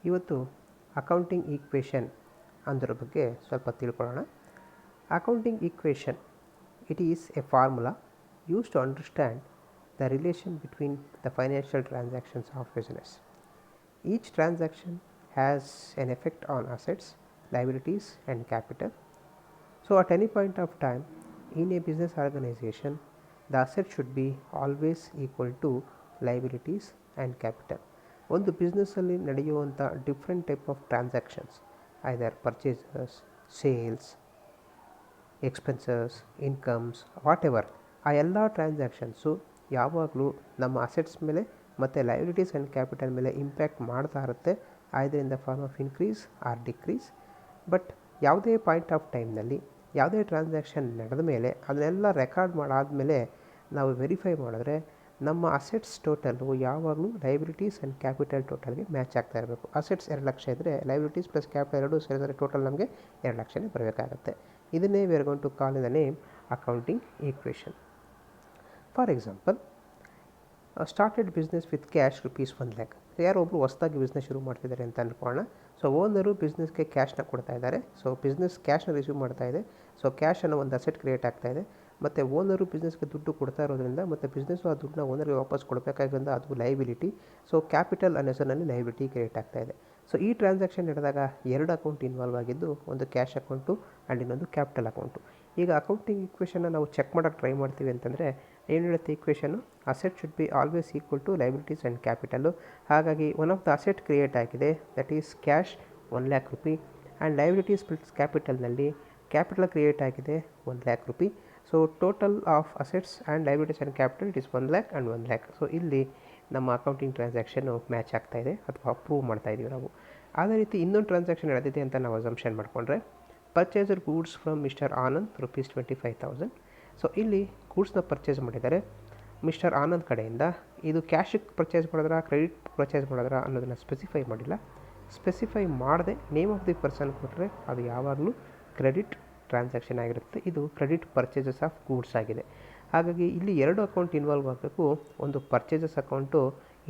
ಇವತ್ತು accounting equation ಅದರ ಬಗ್ಗೆ ಸ್ವಲ್ಪ ತಿಳ್ಕೊಳ್ಳೋಣ. Accounting equation, it is A formula used to understand the relation between the financial transactions of business. Each transaction has an effect on assets, liabilities and capital. So at any point of time in a business organization, the asset should be always equal to liabilities and capital. ಒಂದು ಬಿಸ್ನೆಸ್ಸಲ್ಲಿ ನಡೆಯುವಂಥ different type of transactions, either purchases, sales, expenses, incomes, whatever, ಆ ಎಲ್ಲ transactions ಯಾವಾಗಲೂ ನಮ್ಮ assets ಮೇಲೆ ಮತ್ತು liabilities and capital ಮೇಲೆ ಇಂಪ್ಯಾಕ್ಟ್ ಮಾಡ್ತಾ ಇರುತ್ತೆ, either in the form of increase or decrease. But ಯಾವುದೇ ಪಾಯಿಂಟ್ ಆಫ್ ಟೈಮ್ನಲ್ಲಿ ಯಾವುದೇ ಟ್ರಾನ್ಸಾಕ್ಷನ್ ನಡೆದ ಮೇಲೆ ಅದನ್ನೆಲ್ಲ ರೆಕಾರ್ಡ್ ಮಾಡಾದಮೇಲೆ ನಾವು ವೆರಿಫೈ ಮಾಡಿದ್ರೆ ನಮ್ಮ ಅಸೆಟ್ಸ್ ಟೋಟಲು ಯಾವಾಗಲೂ ಲಯಬಿಲಿಟೀಸ್ ಆ್ಯಂಡ್ ಕ್ಯಾಪಿಟಲ್ ಟೋಟಲ್ಗೆ ಮ್ಯಾಚ್ ಆಗ್ತಾ ಇರಬೇಕು. ಅಸೆಟ್ಸ್ 2 ಲಕ್ಷ ಇದ್ದರೆ ಲಯಬಿಲಿಟೀಸ್ ಪ್ಲಸ್ ಕ್ಯಾಪಿಟಲ್ ಎರಡೂ ಸೇರಿದರೆ ಟೋಟಲ್ ನಮಗೆ 2 ಲಕ್ಷನೇ ಬರಬೇಕಾಗುತ್ತೆ. ಇದನ್ನೇ we are going to call in the name accounting equation. For example, started business with cash rupees 1 lakh. ಯಾರೋ ಒಬ್ಬರು ಹೊಸದಾಗಿ ಬಿಸ್ನೆಸ್ ಶುರು ಮಾಡ್ತಿದ್ದಾರೆ ಅಂತ ಅಂದ್ಕೊಳ್ಳೋಣ. ಸೊ ಓನರು ಬಿಸ್ನೆಸ್ಗೆ ಕ್ಯಾಶ್ನ ಕೊಡ್ತಾ ಇದ್ದಾರೆ. ಸೊ ಬಿಸ್ನೆಸ್ ಕ್ಯಾಶ್ನ ರಿಸೀವ್ ಮಾಡ್ತಾ ಇದೆ. ಸೊ ಕ್ಯಾಶ್ ಅನ್ನೋ ಒಂದು ಅಸೆಟ್ ಕ್ರಿಯೇಟ್ ಆಗ್ತಾ ಇದೆ. ಮತ್ತು ಓನರು ಬಿಸ್ನೆಸ್ಗೆ ದುಡ್ಡು ಕೊಡ್ತಾ ಇರೋದ್ರಿಂದ ಮತ್ತು ಬಿಸ್ನೆಸ್ಸು ಆ ದುಡ್ಡನ್ನ ಓನರ್ಗೆ ವಾಪಸ್ ಕೊಡಬೇಕಾಗಿರೋದ್ರಿಂದ ಅದು ಲಯಬಿಲಿಟಿ. ಸೊ ಕ್ಯಾಪಿಟಲ್ ಅನ್ನೋ ಹೆಸರಿನಲ್ಲಿ ಲಯಬಿಲಿಟಿ ಕ್ರಿಯೇಟ್ ಆಗ್ತಾ ಇದೆ. ಸೊ ಈ ಟ್ರಾನ್ಸಾಕ್ಷನ್ ನಡೆದಾಗ 2 ಅಕೌಂಟ್ ಇನ್ವಾಲ್ವ್ ಆಗಿದ್ದು, ಒಂದು ಕ್ಯಾಶ್ ಅಕೌಂಟು ಆ್ಯಂಡ್ ಇನ್ನೊಂದು ಕ್ಯಾಪಿಟಲ್ ಅಕೌಂಟು. ಈಗ ಅಕೌಂಟಿಂಗ್ ಈಕ್ವೇಷನ್ನ ನಾವು ಚೆಕ್ ಮಾಡೋಕ್ಕೆ ಟ್ರೈ ಮಾಡ್ತೀವಿ ಅಂತಂದರೆ ಏನು ಹೇಳುತ್ತೆ equation? Asset should be always equal to liabilities and capital. ಹಾಗಾಗಿ one of the asset create ಆಗಿದೆ, that is cash 1 lakh rupee, and liabilities plus ಕ್ಯಾಪಿಟಲ್ನಲ್ಲಿ ಕ್ಯಾಪಿಟಲ್ ಕ್ರಿಯೇಟ್ ಆಗಿದೆ 1 lakh rupee. So total of assets and liabilities and capital it is 1 lakh and 1 lakh. So ಇಲ್ಲಿ ನಮ್ಮ accounting transaction match ಆಗ್ತಾಯಿದೆ ಅಥವಾ prove ಮಾಡ್ತಾಯಿದ್ದೀವಿ ನಾವು. ಅದೇ ರೀತಿ ಇನ್ನೊಂದು ಟ್ರಾನ್ಸಾಕ್ಷನ್ ನಡೆದಿದೆ ಅಂತ ನಾವು ಅಸಂಪ್ಷನ್ ಮಾಡಿಕೊಂಡ್ರೆ, purchaser goods from mister Anand rupees 25,000. So ಇಲ್ಲಿ ಗೂಡ್ಸ್ನ ಪರ್ಚೇಸ್ ಮಾಡಿದ್ದಾರೆ ಮಿಸ್ಟರ್ ಆನಂದ್ ಕಡೆಯಿಂದ. ಇದು ಕ್ಯಾಶಿಗೆ ಪರ್ಚೇಸ್ ಮಾಡಿದ್ರಾ, ಕ್ರೆಡಿಟ್ ಪರ್ಚೇಸ್ ಮಾಡಿದ್ರಾ ಅನ್ನೋದನ್ನು ಸ್ಪೆಸಿಫೈ ಮಾಡಿಲ್ಲ. ಸ್ಪೆಸಿಫೈ ಮಾಡದೆ ನೇಮ್ ಆಫ್ ದಿ ಪರ್ಸನ್ ಕೊಟ್ಟರೆ ಅದು ಯಾವಾಗಲೂ ಕ್ರೆಡಿಟ್ ಟ್ರಾನ್ಸಾಕ್ಷನ್ ಆಗಿರುತ್ತೆ. ಇದು ಕ್ರೆಡಿಟ್ ಪರ್ಚೇಸಸ್ ಆಫ್ ಗೂಡ್ಸ್ ಆಗಿದೆ. ಹಾಗಾಗಿ ಇಲ್ಲಿ 2 ಅಕೌಂಟ್ ಇನ್ವಾಲ್ವ್ ಆಗಬೇಕು, ಒಂದು ಪರ್ಚೇಸಸ್ ಅಕೌಂಟು,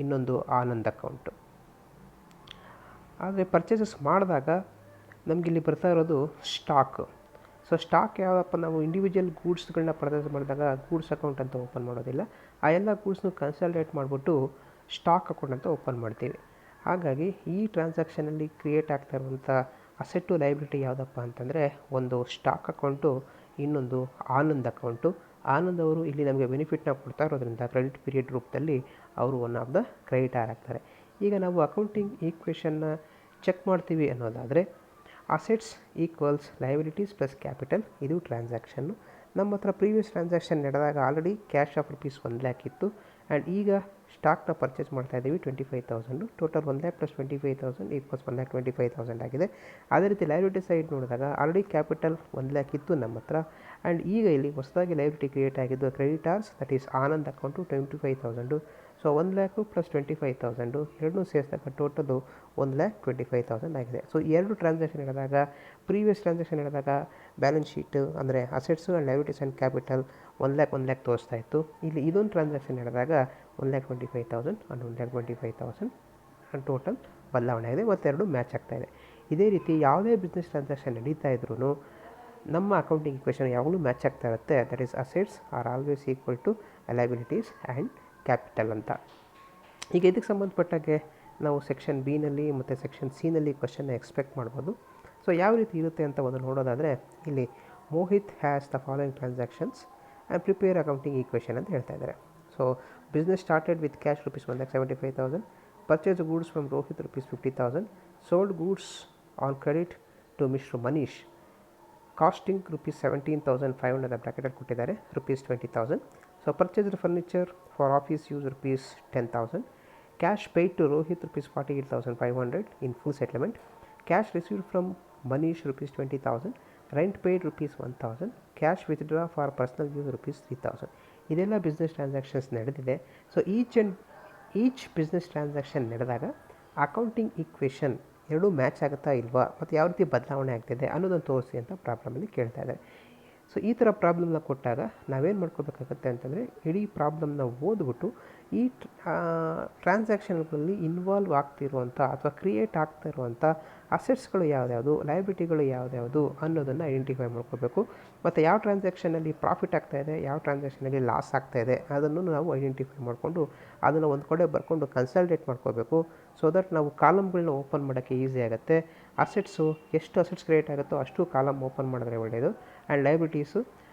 ಇನ್ನೊಂದು ಆನಂದ್ ಅಕೌಂಟು. ಆದರೆ ಪರ್ಚೇಸಸ್ ಮಾಡಿದಾಗ ನಮಗಿಲ್ಲಿ ಬರ್ತಾ ಇರೋದು ಸ್ಟಾಕ್. ಸೊ ಸ್ಟಾಕ್ ಯಾವುದಪ್ಪ, ನಾವು ಇಂಡಿವಿಜುವಲ್ ಗೂಡ್ಸ್ಗಳನ್ನ ಪರ್ಚೇಸ್ ಮಾಡಿದಾಗ ಗೂಡ್ಸ್ ಅಕೌಂಟ್ ಅಂತ ಓಪನ್ ಮಾಡೋದಿಲ್ಲ. ಆ ಎಲ್ಲ ಗೂಡ್ಸ್ನು ಕನ್ಸಲ್ಟೇಟ್ ಮಾಡಿಬಿಟ್ಟು ಸ್ಟಾಕ್ ಅಕೌಂಟ್ ಅಂತ ಓಪನ್ ಮಾಡ್ತೀವಿ. ಹಾಗಾಗಿ ಈ ಟ್ರಾನ್ಸಾಕ್ಷನಲ್ಲಿ ಕ್ರಿಯೇಟ್ ಆಗ್ತಾ ಇರುವಂಥ ಅಸೆಟ್ಟು ಲಯಬಿಲಿಟಿ ಯಾವುದಪ್ಪ ಅಂತಂದರೆ, ಒಂದು ಸ್ಟಾಕ್ ಅಕೌಂಟು, ಇನ್ನೊಂದು ಆನಂದ್ ಅಕೌಂಟು. ಆನಂದ್ ಅವರು ಇಲ್ಲಿ ನಮಗೆ ಬೆನಿಫಿಟ್ನ ಕೊಡ್ತಾ ಇರೋದ್ರಿಂದ ಕ್ರೆಡಿಟ್ ಪೀರಿಯಡ್ ರೂಪದಲ್ಲಿ ಅವರು ಒನ್ ಆಫ್ ದ ಕ್ರೆಡಿಟಾರ್ ಆಗ್ತಾರೆ. ಈಗ ನಾವು ಅಕೌಂಟಿಂಗ್ ಈಕ್ವೇಷನ್ನ ಚೆಕ್ ಮಾಡ್ತೀವಿ ಅನ್ನೋದಾದರೆ, assets equals liabilities plus capital, ಇದು ಟ್ರಾನ್ಸಾಕ್ಷನ್ನು. ನಮ್ಮ ಹತ್ರ ಪ್ರೀವಿಯಸ್ ಟ್ರಾನ್ಸಾಕ್ಷನ್ ನಡೆದಾಗ already cash of rupees 1 lac ಇತ್ತು, ಆ್ಯಂಡ್ ಈಗ ಸ್ಟಾಕ್ನ ಪರ್ಚೇಸ್ ಮಾಡ್ತಾ ಇದ್ದೀವಿ 25,000. ಟೋಟಲ್ 1 ಲ್ಯಾಕ್ ಪ್ಲಸ್ 25,000 ಈಕ್ವಲ್ಸ್ 1,25,000 ಆಗಿದೆ. ಅದೇ ರೀತಿ ಲಯಬಿಲಿಟಿ ಸೈಡ್ ನೋಡಿದಾಗ ಆಲ್ರೆಡಿ ಕ್ಯಾಪಿಟಲ್ 1 ಲ್ಯಾಕ್ ಇತ್ತು ನಮ್ಮ ಹತ್ರ, ಆ್ಯಂಡ್ ಈಗ ಇಲ್ಲಿ ಹೊಸದಾಗಿ ಲಯಬಿಲಿಟಿ ಕ್ರಿಯೇಟ್ ಆಗಿದ್ದು creditors, that is Anand account 25,000. So 1 lakh plus 25,000 ಎರಡನ್ನೂ ಸೇರಿಸಿದಾಗ ಟೋಟಲು 1,25,000 ಆಗಿದೆ. ಸೊ 2 ಟ್ರಾನ್ಸಾಕ್ಷನ್ ನಡೆದಾಗ, ಪ್ರೀವಿಯಸ್ ಟ್ರಾನ್ಸಾಕ್ಷನ್ ನಡೆದಾಗ ಬ್ಯಾಲೆನ್ಸ್ ಶೀಟು ಅಂದರೆ assets and liabilities and capital 1 lac ತೋರಿಸ್ತಾ ಇತ್ತು. ಇಲ್ಲಿ ಇದೊಂದು ಟ್ರಾನ್ಸಾಕ್ಷನ್ ನಡೆದಾಗ 1,25,000 ಆ್ಯಂಡ್ 1,25,000 ಆ್ಯಂಡ್ ಟೋಟಲ್ ಬದಲಾವಣೆ ಆಗಿದೆ ಮತ್ತು 2 ಮ್ಯಾಚ್ ಆಗ್ತಾಯಿದೆ. ಇದೇ ರೀತಿ ಯಾವುದೇ ಬಿಸ್ನೆಸ್ ಟ್ರಾನ್ಸಾಕ್ಷನ್ ನಡೀತಾ ಇದ್ರೂ ನಮ್ಮ ಅಕೌಂಟಿಂಗ್ ಈಕ್ವೇಷನ್ ಯಾವಾಗಲೂ ಮ್ಯಾಚ್ ಆಗ್ತಾ ಇರುತ್ತೆ. That is assets are always equal to liabilities and capital ಅಂತ. ಈಗ ಇದಕ್ಕೆ ಸಂಬಂಧಪಟ್ಟಾಗೆ ನಾವು ಸೆಕ್ಷನ್ ಬಿನಲ್ಲಿ ಮತ್ತು ಸೆಕ್ಷನ್ ಸಿನಲ್ಲಿ ಕ್ವಶನ್ನ ಎಕ್ಸ್ಪೆಕ್ಟ್ ಮಾಡ್ಬೋದು. ಸೊ ಯಾವ ರೀತಿ ಇರುತ್ತೆ ಅಂತ ಒಂದು ನೋಡೋದಾದರೆ, ಇಲ್ಲಿ Mohit has the following transactions and prepare accounting equation ಅಂತ ಹೇಳ್ತಾ ಇದ್ದಾರೆ. So business started with cash rupees 1,75,000, purchase goods from Rohit rupees 50,000, sold goods on credit to mister Manish, costing rupees 17,500 ಬ್ರ್ಯಾಕೆಟಲ್ಲಿ ಕೊಟ್ಟಿದ್ದಾರೆ, rupees 20,000. So purchased furniture for office use rupees 10,000, cash paid to Rohit rupees 48,500 in full settlement, cash received from Manish rupees 20,000, rent paid rupees 1,000, cash withdraw for personal use rupees 3,000. ಇದೆಲ್ಲ business transactions ನಡೆದಿದೆ. So each business transaction ನಡೆದಾಗ accounting equation 2 match ಆಗುತ್ತಾ ಇಲ್ವಾ ಮತ್ತು ಯಾವ ರೀತಿ ಬದಲಾವಣೆ ಆಗ್ತಿದೆ ಅನ್ನೋದನ್ನು ತೋರಿಸಿ ಅಂತ ಪ್ರಾಬ್ಲಮಲ್ಲಿ ಕೇಳ್ತಾ ಇದ್ದಾರೆ. ಸೊ ಈ ಥರ ಪ್ರಾಬ್ಲಮ್ನ ಕೊಟ್ಟಾಗ ನಾವೇನು ಮಾಡ್ಕೋಬೇಕಾಗತ್ತೆ ಅಂತಂದರೆ, ಇಡೀ ಪ್ರಾಬ್ಲಮ್ನ ಓದ್ಬಿಟ್ಟು ಈ ಟ್ರಾನ್ಸಾಕ್ಷನ್ಗಳಲ್ಲಿ ಇನ್ವಾಲ್ವ್ ಆಗ್ತಿರುವಂಥ ಅಥವಾ ಕ್ರಿಯೇಟ್ ಆಗ್ತಾ ಇರುವಂಥ ಅಸೆಟ್ಸ್ಗಳು ಯಾವ್ದ್ಯಾವುದು, ಲಯಬಿಲಿಟಿಗಳು ಯಾವ್ದ್ಯಾವುದು ಅನ್ನೋದನ್ನು ಐಡೆಂಟಿಫೈ ಮಾಡ್ಕೋಬೇಕು. ಮತ್ತು ಯಾವ ಟ್ರಾನ್ಸಾಕ್ಷನಲ್ಲಿ ಪ್ರಾಫಿಟ್ ಆಗ್ತಾಯಿದೆ, ಯಾವ ಟ್ರಾನ್ಸಾಕ್ಷನಲ್ಲಿ ಲಾಸ್ ಆಗ್ತಾಯಿದೆ ಅದನ್ನು ನಾವು ಐಡೆಂಟಿಫೈ ಮಾಡಿಕೊಂಡು ಅದನ್ನು ಒಂದು ಕಡೆ ಬರ್ಕೊಂಡು ಕನ್ಸಲ್ಟೇಟ್ ಮಾಡ್ಕೋಬೇಕು. ಸೊ ದಟ್ ನಾವು ಕಾಲಮ್ಗಳನ್ನ ಓಪನ್ ಮಾಡೋಕ್ಕೆ ಈಸಿ ಆಗುತ್ತೆ. ಅಸೆಟ್ಸು ಎಷ್ಟು ಅಸೆಟ್ಸ್ ಕ್ರಿಯೇಟ್ ಆಗುತ್ತೋ ಅಷ್ಟು ಕಾಲಮ್ ಓಪನ್ ಮಾಡಿದ್ರೆ ಒಳ್ಳೆಯದು. ಆ್ಯಂಡ್ ಲಯಬಿಲಿಟೀಸು,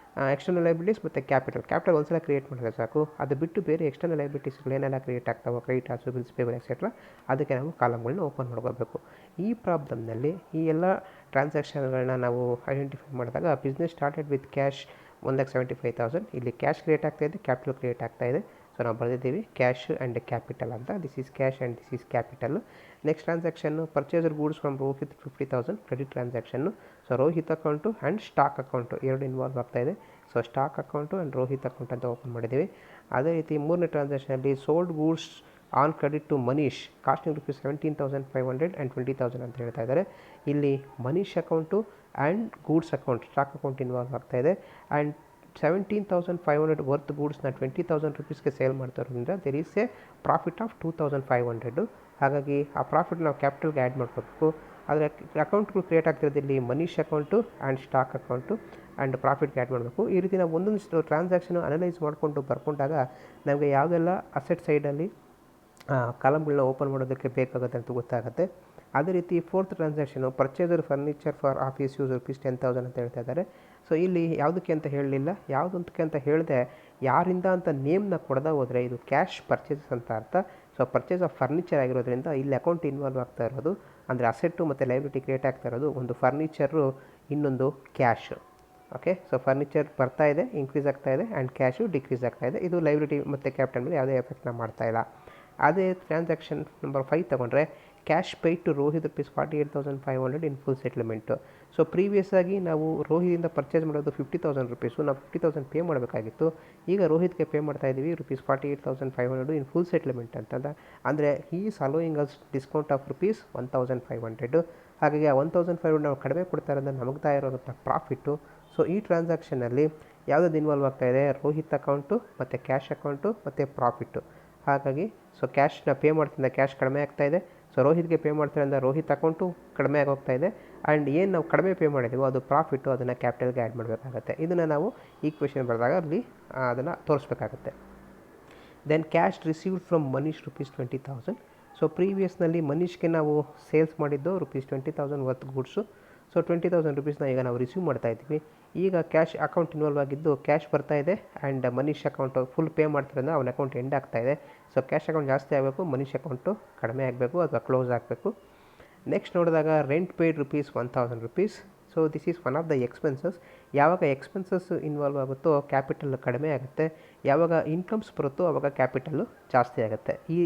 ಎಕ್ಸ್ಟರ್ನಲ್ ಲಯಬಿಲಿಟೀಸ್ ಮತ್ತು ಕ್ಯಾಪಿಟಲ್ ಒಂದ್ಸಲ ಕ್ರಿಯೇಟ್ ಮಾಡಿದ್ರೆ ಸಾಕು. ಅದು ಬಿಟ್ಟು ಬೇರೆ ಎಕ್ಸ್ಟರ್ನಲ್ ಲಯಬಿಲಿಟೀಸ್ಗಳೇನೆಲ್ಲ ಕ್ರಿಯೇಟ್ ಆಗ್ತಾವೋ, ಕ್ರೆಡಿಟಾರ್ಸು, ಬಿಲ್ಸ್ ಪೇಬಲ್ ಎಕ್ಸೆಟ್ರಾ, ಅದಕ್ಕೆ ನಾವು ಕಾಲಮ್ಗಳನ್ನ ಓಪನ್ ಮಾಡ್ಕೋಬೇಕು. ಈ ಪ್ರಾಬ್ಲಮ್ನಲ್ಲಿ ಈ ಎಲ್ಲ ಟ್ರಾನ್ಸಾಕ್ಷನ್ಗಳನ್ನ ನಾವು ಐಡೆಂಟಿಫೈ ಮಾಡಿದಾಗ ಬಿಸ್ನೆಸ್ ಸ್ಟಾರ್ಟೆಡ್ ವಿತ್ ಕ್ಯಾಶ್ 1,75,000. ಇಲ್ಲಿ ಕ್ಯಾಶ್ ಕ್ರಿಯೇಟ್ ಆಗ್ತಾಯಿದೆ, ಕ್ಯಾಪಿಟಲ್ ಕ್ರಿಯೇಟ್ ಆಗ್ತಾಯಿದೆ. ಸೊ ನಾವು ಬರೆದಿದ್ದೀವಿ ಕ್ಯಾಶ್ ಆ್ಯಂಡ್ ಕ್ಯಾಪಿಟಲ್ ಅಂತ. This is cash and this is capital. Next transaction purchaser goods from Rohit 50,000 credit transaction. So Rohit account and stock account ಎರಡು involve ಆಗ್ತಾಯಿದೆ. So stock account and Rohit account ಅಂತ open ಮಾಡಿದ್ದೀವಿ. ಅದೇ ರೀತಿ ಮೂರನೇ ಟ್ರಾನ್ಸಾಕ್ಷನಲ್ಲಿ sold goods on credit to Manish costing rupees 17,500 and 20,000 ಅಂತ ಹೇಳ್ತಾ ಇದ್ದಾರೆ. ಇಲ್ಲಿ Manish account and goods account, stock account involve ಆಗ್ತಾಯಿದೆ. ಆ್ಯಂಡ್ 17,500 ವರ್ತ್ ಗೂಡ್ಸ್ನ 20,000 ರುಪೀಸ್ಗೆ ಸೇಲ್ ಮಾಡ್ತಾರೋದ್ರಿಂದ there is a profit of 2,500. ಹಾಗಾಗಿ ಆ ಪ್ರಾಫಿಟ್ ನಾವು ಕ್ಯಾಪಿಟಲ್ಗೆ ಆ್ಯಡ್ ಮಾಡ್ಕೋಬೇಕು. ಆದರೆ ಅಕೌಂಟ್ಗಳು ಕ್ರಿಯೇಟ್ ಆಗ್ತಿರೋದಿಲ್ಲಿ Manish account and stock account and ಪ್ರಾಫಿಟ್ಗೆ ಆ್ಯಡ್ ಮಾಡಬೇಕು. ಈ ರೀತಿ ನಾವು ಒಂದೊಂದು ಟ್ರಾನ್ಸಾಕ್ಷನು ಅನಲೈಸ್ ಮಾಡಿಕೊಂಡು ಬರ್ಕೊಂಡಾಗ ನಮಗೆ ಯಾವುದೆಲ್ಲ ಅಸೆಟ್ ಸೈಡಲ್ಲಿ ಕಾಲಮ್ಗಳನ್ನ ಓಪನ್ ಮಾಡೋದಕ್ಕೆ ಬೇಕಾಗುತ್ತೆ ಅಂತ ಗೊತ್ತಾಗುತ್ತೆ. ಅದೇ ರೀತಿ fourth transaction purchaser furniture for office use rupees 10,000 ಅಂತ ಹೇಳ್ತಾ ಇದ್ದಾರೆ. ಸೊ ಇಲ್ಲಿ ಯಾವುದಕ್ಕೆ ಅಂತ ಹೇಳಲಿಲ್ಲ, ಯಾವುದಕ್ಕೆ ಅಂತ ಹೇಳಿದೆ ಯಾರಿಂದ ಅಂತ ನೇಮ್ನ ಕೊಡದೆ ಹೋದರೆ ಇದು ಕ್ಯಾಶ್ ಪರ್ಚೇಸಸ್ ಅಂತ ಅರ್ಥ. ಸೊ ಪರ್ಚೇಸ್ ಆಫ್ ಫರ್ನಿಚರ್ ಆಗಿರೋದ್ರಿಂದ ಇಲ್ಲಿ ಅಕೌಂಟ್ ಇನ್ವಾಲ್ವ್ ಆಗ್ತಾ ಇರೋದು, ಅಂದರೆ ಅಸೆಟ್ಟು ಮತ್ತು ಲಯಬಿಲಿಟಿ ಕ್ರಿಯೇಟ್ ಆಗ್ತಾ ಇರೋದು ಒಂದು ಫರ್ನಿಚರು, ಇನ್ನೊಂದು ಕ್ಯಾಶ್. ಓಕೆ, ಸೊ ಫರ್ನಿಚರ್ ಬರ್ತಾ ಇದೆ, ಇನ್ಕ್ರೀಸ್ ಆಗ್ತಾ ಇದೆ, ಆ್ಯಂಡ್ ಕ್ಯಾಶು ಡಿಕ್ರೀಸ್ ಆಗ್ತಾ ಇದೆ. ಇದು ಲಯಬಿಲಿಟಿ ಮತ್ತು ಕ್ಯಾಪಿಟಲ್ ಮೇಲೆ ಯಾವುದೇ ಎಫೆಕ್ಟ್ನ ಮಾಡ್ತಾ ಇಲ್ಲ. ಅದೇ ಟ್ರಾನ್ಸಾಕ್ಷನ್ ನಂಬರ್ 5 ತೊಗೊಂಡ್ರೆ cash paid to Rohit rupees 48,500 in full settlement. So previous ಆಗಿ ನಾವು ರೋಹಿತಿಂದ ಪರ್ಚೇಸ್ ಮಾಡೋದು 50,000 ರುಪೀಸು, ನಾವು 50,000 ಪೇ ಮಾಡಬೇಕಾಗಿತ್ತು. ಈಗ ರೋಹಿತ್ಗೆ ಪೇ ಮಾಡ್ತಾ ಇದ್ದೀವಿ ರುಪೀಸ್ 48,500 ಇನ್ ಫುಲ್ ಸೆಟ್ಲ್ಮೆಂಟ್ ಅಂತಂದ. ಅಂದರೆ he is allowing us discount of rupees 1,500. ಹಾಗಾಗಿ ಆ 1,500 ನಾವು ಕಡಿಮೆ ಕೊಡ್ತಾ ಇರೋದನ್ನ ನಮಗ್ತಾ ಇರೋಂಥ ಪ್ರಾಫಿಟ್ಟು. ಸೊ ಈ ಟ್ರಾನ್ಸಾಕ್ಷನಲ್ಲಿ ಯಾವುದಾದ್ರು ಇನ್ವಾಲ್ವ್ ಆಗ್ತಾಯಿದೆ, ರೋಹಿತ್ ಅಕೌಂಟು ಮತ್ತು ಕ್ಯಾಶ್ ಅಕೌಂಟು ಮತ್ತು ಪ್ರಾಫಿಟ್ಟು. ಹಾಗಾಗಿ ಸೊ ಕ್ಯಾಶ್ನ ಪೇ ಮಾಡ್ತಿದ್ದ ಕ್ಯಾಶ್ ಕಡಿಮೆ ಆಗ್ತಾಯಿದೆ. ಸೊ ರೋಹಿತ್ಗೆ ಪೇ ಮಾಡ್ತಿರೋದ್ರಿಂದ ರೋಹಿತ್ ಅಕೌಂಟು ಕಡಿಮೆ ಆಗೋಗ್ತಾ ಇದೆ. ಆ್ಯಂಡ್ ಏನು ನಾವು ಕಡಿಮೆ ಪೇ ಮಾಡಿದ್ದೀವೋ ಅದು ಪ್ರಾಫಿಟ್ಟು, ಅದನ್ನು ಕ್ಯಾಪಿಟಲ್ಗೆ ಆ್ಯಡ್ ಮಾಡಬೇಕಾಗತ್ತೆ. ಇದನ್ನು ನಾವು ಈಕ್ವೇಷನ್ ಬರೆದಾಗ ಅಲ್ಲಿ ಅದನ್ನು ತೋರಿಸ್ಬೇಕಾಗತ್ತೆ. Then cash received from Manish rupees 20,000. So ಪ್ರೀವಿಯಸ್ನಲ್ಲಿ ಮನೀಶ್ಗೆ ನಾವು ಸೇಲ್ಸ್ ಮಾಡಿದ್ದು ರುಪೀಸ್ 20,000 ವರ್ತ್ ಗೂಡ್ಸು. ಸೊ 20,000 ರುಪೀಸ್ನ ಈಗ ನಾವು ರಿಸೀವ್ ಮಾಡ್ತಾ ಇದ್ದೀವಿ. ಈಗ ಕ್ಯಾಶ್ ಅಕೌಂಟ್ ಇನ್ವಾಲ್ವ್ ಆಗಿದ್ದು ಕ್ಯಾಶ್ ಬರ್ತಾ ಇದೆ, and Manish account full pay ಮಾಡ್ತಿರೋದ್ರಿಂದ ಅವನ ಅಕೌಂಟ್ ಎಂಡ್ ಆಗ್ತಾ ಇದೆ. ಸೊ ಕ್ಯಾಶ್ ಅಕೌಂಟ್ ಜಾಸ್ತಿ ಆಗಬೇಕು, ಮನೀಶ್ ಅಕೌಂಟು ಕಡಿಮೆ ಆಗಬೇಕು ಅಥವಾ ಕ್ಲೋಸ್ ಆಗಬೇಕು. ನೆಕ್ಸ್ಟ್ ನೋಡಿದಾಗ rent paid rupees 1,000 rupees. So this is one of the expenses. ಯಾವಾಗ ಎಕ್ಸ್ಪೆನ್ಸಸ್ ಇನ್ವಾಲ್ವ್ ಆಗುತ್ತೋ ಕ್ಯಾಪಿಟಲ್ ಕಡಿಮೆ ಆಗುತ್ತೆ, ಯಾವಾಗ ಇನ್ಕಮ್ಸ್ ಬರುತ್ತೋ ಆವಾಗ ಕ್ಯಾಪಿಟಲ್ಲು ಜಾಸ್ತಿ ಆಗುತ್ತೆ. ಈ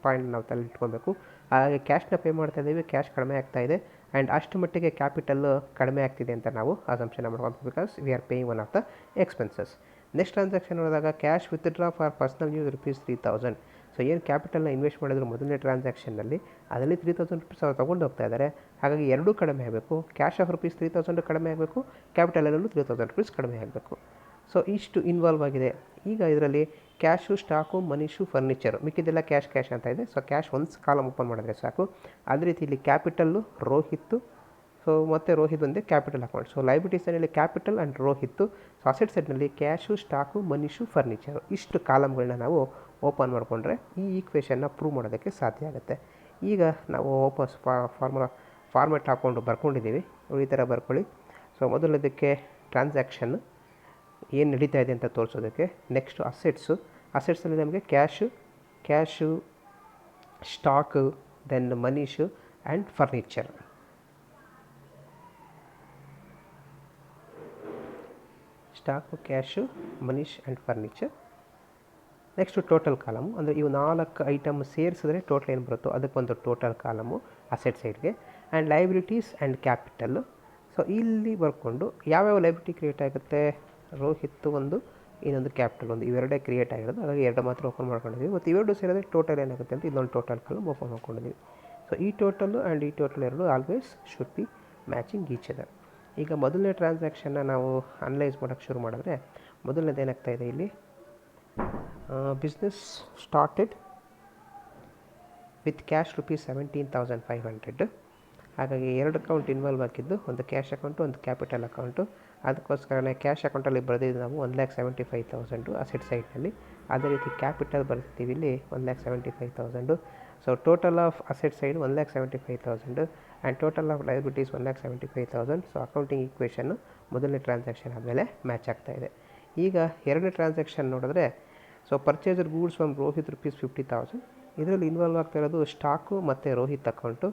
ಪಾಯಿಂಟ್ ನಾವು ತಲೆ ಇಟ್ಕೊಬೇಕು. ಹಾಗೆ ಕ್ಯಾಶ್ನ ಪೇ ಮಾಡ್ತಾ ಇದ್ದೀವಿ, ಕ್ಯಾಶ್ ಕಡಿಮೆ ಆಗ್ತಾ ಇದೆ, ಆ್ಯಂಡ್ ಅಷ್ಟು ಮಟ್ಟಿಗೆ ಕ್ಯಾಪಿಟಲ್ಲು ಕಡಿಮೆ ಆಗ್ತಿದೆ ಅಂತ ನಾವು ಅಸಂಪ್ಷನ್ ಮಾಡ್ಕೊಬೇಕು, because we are paying one of the expenses. Next transaction ನೋಡಿದಾಗ cash withdraw for personal use rupees 3,000. So ಏನು ಕ್ಯಾಪಿಟಲ್ನ ಇನ್ವೆಸ್ಟ್ ಮಾಡಿದ್ರು ಮೊದಲನೇ ಟ್ರಾನ್ಸಾಕ್ಷನ್ನಲ್ಲಿ, ಅದರಲ್ಲಿ 3,000 ರುಪೀಸ್ ಅವ್ರು ತೊಗೊಂಡು ಹೋಗ್ತಾ ಇದ್ದಾರೆ. ಹಾಗಾಗಿ ಎರಡೂ ಕಡಿಮೆ ಆಗಬೇಕು. ಕ್ಯಾಶ್ ಆಫ್ ರುಪೀಸ್ 3,000 ಕಡಿಮೆ ಆಗಬೇಕು, ಕ್ಯಾಪಿಟಲಲ್ಲೂ 3,000 ರುಪೀಸ್ ಕಡಿಮೆ ಆಗಬೇಕು. ಸೊ ಇಷ್ಟು ಇನ್ವಾಲ್ವ್ ಆಗಿದೆ. ಈಗ ಇದರಲ್ಲಿ cash, stock, Manish, furniture, ಮಿಕ್ಕಿದೆಲ್ಲ cash ಅಂತ ಇದೆ. ಸೊ ಕ್ಯಾಶ್ ಒಂದು ಕಾಲಮ್ ಓಪನ್ ಮಾಡಿದ್ರೆ ಸಾಕು. ಅದೇ ರೀತಿ ಇಲ್ಲಿ ಕ್ಯಾಪಿಟಲ್ಲು ರೋಹಿತ್ತು. ಸೊ ಮತ್ತು ರೋಹಿತ್ ಒಂದೇ ಕ್ಯಾಪಿಟಲ್ ಅಕೌಂಟ್. ಸೊ ಲೈಬಿಲಿಟೀಸಲ್ಲಿ capital and Rohit. So asset ಸೈಡ್ನಲ್ಲಿ ಕ್ಯಾಶು, ಸ್ಟಾಕು, ಮನೀಶು, ಫರ್ನಿಚರು, ಇಷ್ಟು ಕಾಲಮ್ಗಳನ್ನ ನಾವು ಓಪನ್ ಮಾಡಿಕೊಂಡ್ರೆ ಈ ಈಕ್ವೇಷನ್ನ ಪ್ರೂವ್ ಮಾಡೋದಕ್ಕೆ ಸಾಧ್ಯ ಆಗುತ್ತೆ. ಈಗ ನಾವು ವಾಪಸ್ ಫಾರ್ಮೆಟ್ ಹಾಕ್ಕೊಂಡು ಬರ್ಕೊಂಡಿದ್ದೀವಿ. ಈ ಥರ ಬರ್ಕೊಳ್ಳಿ. ಸೊ ಮೊದಲದಕ್ಕೆ ಟ್ರಾನ್ಸಾಕ್ಷನ್ನು ಏನು ನಡೀತಾ ಇದೆ ಅಂತ ತೋರಿಸೋದಕ್ಕೆ. ನೆಕ್ಸ್ಟು ಅಸೆಟ್ಸಲ್ಲಿ ನಮಗೆ cash, stock, then Manish and furniture. Stock, cash, Manish and furniture. Next total column, ಅಂದರೆ ಇವು 4 ಐಟಮ್ ಸೇರಿಸಿದ್ರೆ ಟೋಟಲ್ ಏನು ಬರುತ್ತೋ ಅದಕ್ಕೊಂದು ಟೋಟಲ್ ಕಾಲಮು ಅಸೆಟ್ ಸೈಡ್ಗೆ. And liabilities and capital. So ಇಲ್ಲಿ ಬರ್ಕೊಂಡು ಯಾವ್ಯಾವ ಲೈಬಿಲಿಟಿ ಕ್ರಿಯೇಟ್ ಆಗುತ್ತೆ, ರೋಹಿತ್ ಒಂದು, ಇನ್ನೊಂದು ಕ್ಯಾಪಿಟಲ್ ಒಂದು, ಇವೆರಡೇ ಕ್ರಿಯೇಟ್ ಆಗಿರೋದು. ಹಾಗಾಗಿ ಎರಡು ಮಾತ್ರ ಓಪನ್ ಮಾಡ್ಕೊಂಡಿದ್ದೀವಿ. ಮತ್ತು ಇವೆರಡು ಸೇರಿದ್ರೆ ಟೋಟಲ್ ಏನಾಗುತ್ತೆ ಅಂತ ಇನ್ನೊಂದು ಟೋಟಲ್ ಕಾಲಮ್ ಓಪನ್ ಮಾಡ್ಕೊಂಡಿದ್ದೀವಿ. ಸೊ ಈ ಟೋಟಲ್ಲು ಆ್ಯಂಡ್ ಈ ಟೋಟಲ್ ಎರಡು always should be matching each other. ಈಗ ಮೊದಲನೇ ಟ್ರಾನ್ಸಾಕ್ಷನ್ನ ನಾವು ಅನಲೈಸ್ ಮಾಡೋಕ್ಕೆ ಶುರು ಮಾಡಿದ್ರೆ ಮೊದಲನೇದು ಏನಾಗ್ತಾಯಿದೆ, ಇಲ್ಲಿ business started with cash rupees 17,500. ಹಾಗಾಗಿ ಎರಡು ಅಕೌಂಟ್ ಇನ್ವಾಲ್ವ್ ಆಗಿದ್ದು, ಒಂದು ಕ್ಯಾಶ್ ಅಕೌಂಟು, ಒಂದು ಕ್ಯಾಪಿಟಲ್ ಅಕೌಂಟು. ಅದಕ್ಕೋಸ್ಕರನೇ ಕ್ಯಾಶ್ ಅಕೌಂಟಲ್ಲಿ ಬರೆದಿದ್ದು ನಾವು 1,75,000 ಅಸೆಟ್ ಸೈಡ್ನಲ್ಲಿ. ಅದೇ ರೀತಿ ಕ್ಯಾಪಿಟಲ್ ಬರ್ತಿದ್ದೀವಿ ಇಲ್ಲಿ 1,75,000. So total of asset side 1,75,000 and total of liabilities 1,75,000. So accounting equation ಮೊದಲನೇ ಟ್ರಾನ್ಸಾಕ್ಷನ್ ಆದಮೇಲೆ ಮ್ಯಾಚ್ ಆಗ್ತಾಯಿದೆ. ಈಗ ಎರಡನೇ ಟ್ರಾನ್ಸಾಕ್ಷನ್ ನೋಡಿದ್ರೆ, so purchaser goods from Rohit rupees 50,000. ಇದರಲ್ಲಿ ಇನ್ವಾಲ್ವ್ ಆಗ್ತಾ ಇರೋದು ಸ್ಟಾಕು ಮತ್ತು ರೋಹಿತ್ ಅಕೌಂಟು.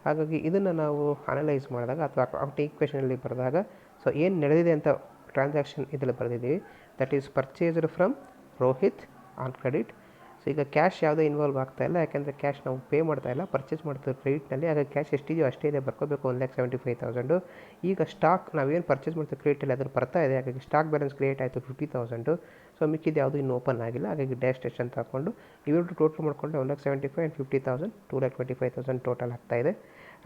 ಹಾಗಾಗಿ ಇದನ್ನು ನಾವು ಅನಲೈಸ್ ಮಾಡಿದಾಗ ಅಥವಾ ಅಕೌಂಟಿಂಗ್ ಈಕ್ವೇಷನಲ್ಲಿ ಬರೆದಾಗ, ಸೊ ಏನು ನಡೆದಿದೆ ಅಂತ ಟ್ರಾನ್ಸಾಕ್ಷನ್ ಇದರಲ್ಲಿ ಬರೆದಿದ್ದೀವಿ. That is purchased from Rohit on credit. So ಈಗ ಕ್ಯಾಶ್ ಯಾವುದೇ ಇನ್ವಾಲ್ವ್ ಆಗ್ತಾ ಇಲ್ಲ, ಯಾಕೆಂದರೆ ಕ್ಯಾಶ್ ನಾವು ಪೇ ಮಾಡ್ತಾ ಇಲ್ಲ, ಪರ್ಚೇಸ್ ಮಾಡ್ತೀವಿ ಕ್ರೆಡಿಟ್ನಲ್ಲಿ. ಹಾಗಾಗಿ ಕ್ಯಾಶ್ ಎಷ್ಟಿದೆಯೋ ಅಷ್ಟೇ ಇದೆ, ಬರ್ಕೋಬೇಕು 1,75,000. ಈಗ ಸ್ಟಾಕ್ ನಾವೇನು ಪರ್ಚೇಸ್ ಮಾಡ್ತೀವಿ ಕ್ರೆಡಿಟಲ್ಲಿ ಅದನ್ನು ಬರ್ತಾ ಇದೆ, ಹಾಗಾಗಿ ಸ್ಟಾಕ್ ಬ್ಯಾಲೆನ್ಸ್ ಕ್ರಿಯೇಟ್ ಆಯಿತು 50,000. ಸೊ ಮಿಕ್ಕಿದ್ದು ಯಾವುದು ಇನ್ನೂ ಓಪನ್ ಆಗಿಲ್ಲ, ಹಾಗಾಗಿ ಡ್ಯಾಶ್ ಅಂತ ಹಾಕ್ಕೊಂಡು ಇವೆರಡು ಟೋಟಲ್ ಮಾಡಿಕೊಂಡು 1,75,000 ಆ್ಯಂಡ್ 50,000 2,25,000 ಟೋಟಲ್ ಆಗ್ತಾಯಿದೆ.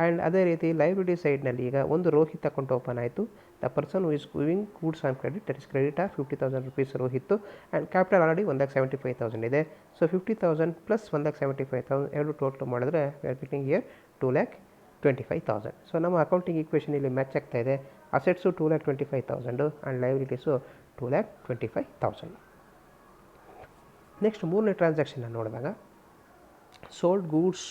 ಆ್ಯಂಡ್ ಅದೇ ರೀತಿ ಲೈಬಿಲಿಟಿ ಸೈಡ್ನಲ್ಲಿ ಈಗ ಒಂದು ರೋಹಿತ್ ಅಕೌಂಟ್ ಓಪನ್ ಆಯಿತು. The person who is giving goods on credit, that is creditor 50,000 rupees Rohit. And capital already 1,75,000 ಇದೆ. ಸೊ 50,000 ಪ್ಲಸ್ 1,75,000 ಎರಡು ಟೋಟಲ್ ಮಾಡಿದ್ರೆ ವಿ ಆರ್ ಗೆಟಿಂಗ್ ಇಯರ್ 2,25,000. ಸೊ ನಮ್ಮ ಅಕೌಂಟಿಂಗ್ ಈಕ್ವೇಷನ್ ಇಲ್ಲಿ ಮ್ಯಾಚ್ ಆಗ್ತಾ ಇದೆ. Assets 2,25,000 and ಲೈಬಿಲಿಟೀಸು 2,25,000. ನೆಕ್ಸ್ಟ್ ಮೂರನೇ ಟ್ರಾನ್ಸಾಕ್ಷನ್ನ ನೋಡಿದಾಗ, sold goods